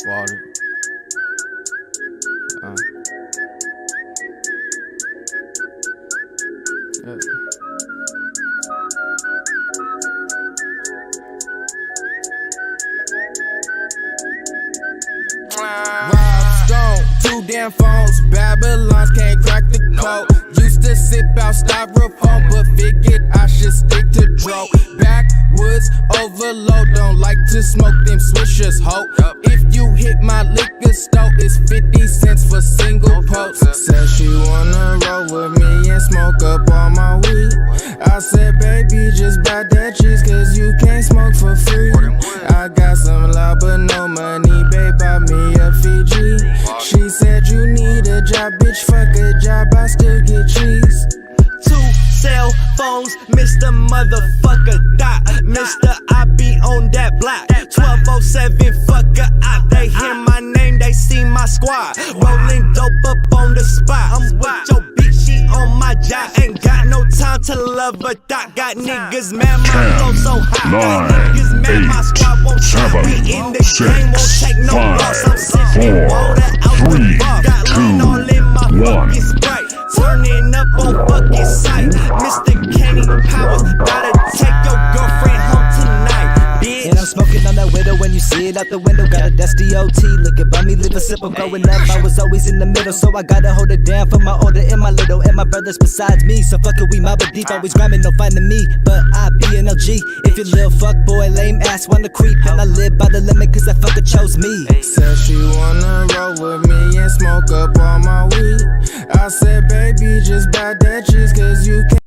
Water. Yeah. Rob Stone, 2 damn phones. Babylons can't crack the code. Used to sip out styrofoam, but figured I should stick to dro. Backwoods overload, don't like to smoke them swishers, ho. If you hit my liquor store, it's 50 cents for single post. Said she wanna roll with me and smoke up all my weed. I said, baby, just buy that cheese, cause you can't smoke for free. I got some loud but no money, babe, buy me a Fiji. She said, you need a job, bitch, fuck a job, I still get cheese. 2 cell phones, Mr. Motherfucker Dot. Mr. I be on that block. 1207, fuck a op. They hear my name, they see my squad. Rolling dope up on the spot. I'm with your bitch, she on my job. Ain't got no time to love a dot. Got niggas mad, my flow so hot. Got niggas mad, my squad won't stop. We in the game, won't take no loss. I'm sipping water out the bar. Got lean all in my fucking Sprite. Turning up on fucking sight. Mr. Kenny Powers, gotta take your girlfriend home tonight, bitch. And I'm smoking on that widow when you see it out the window. Got a dusty OT, look at me, live a sip of growing up. I was always in the middle, so I gotta hold it down for my older and my little. And my brothers besides me, so fuck it, we mob it deep. Always grinding, no finding me, but I be an LG. If you little fuck boy, lame ass, wanna creep. And I live by the limit, cause that fucker chose me. Said she wanna roll with me and smoke up all my weed. I said, baby, just buy that cheese, cause you can't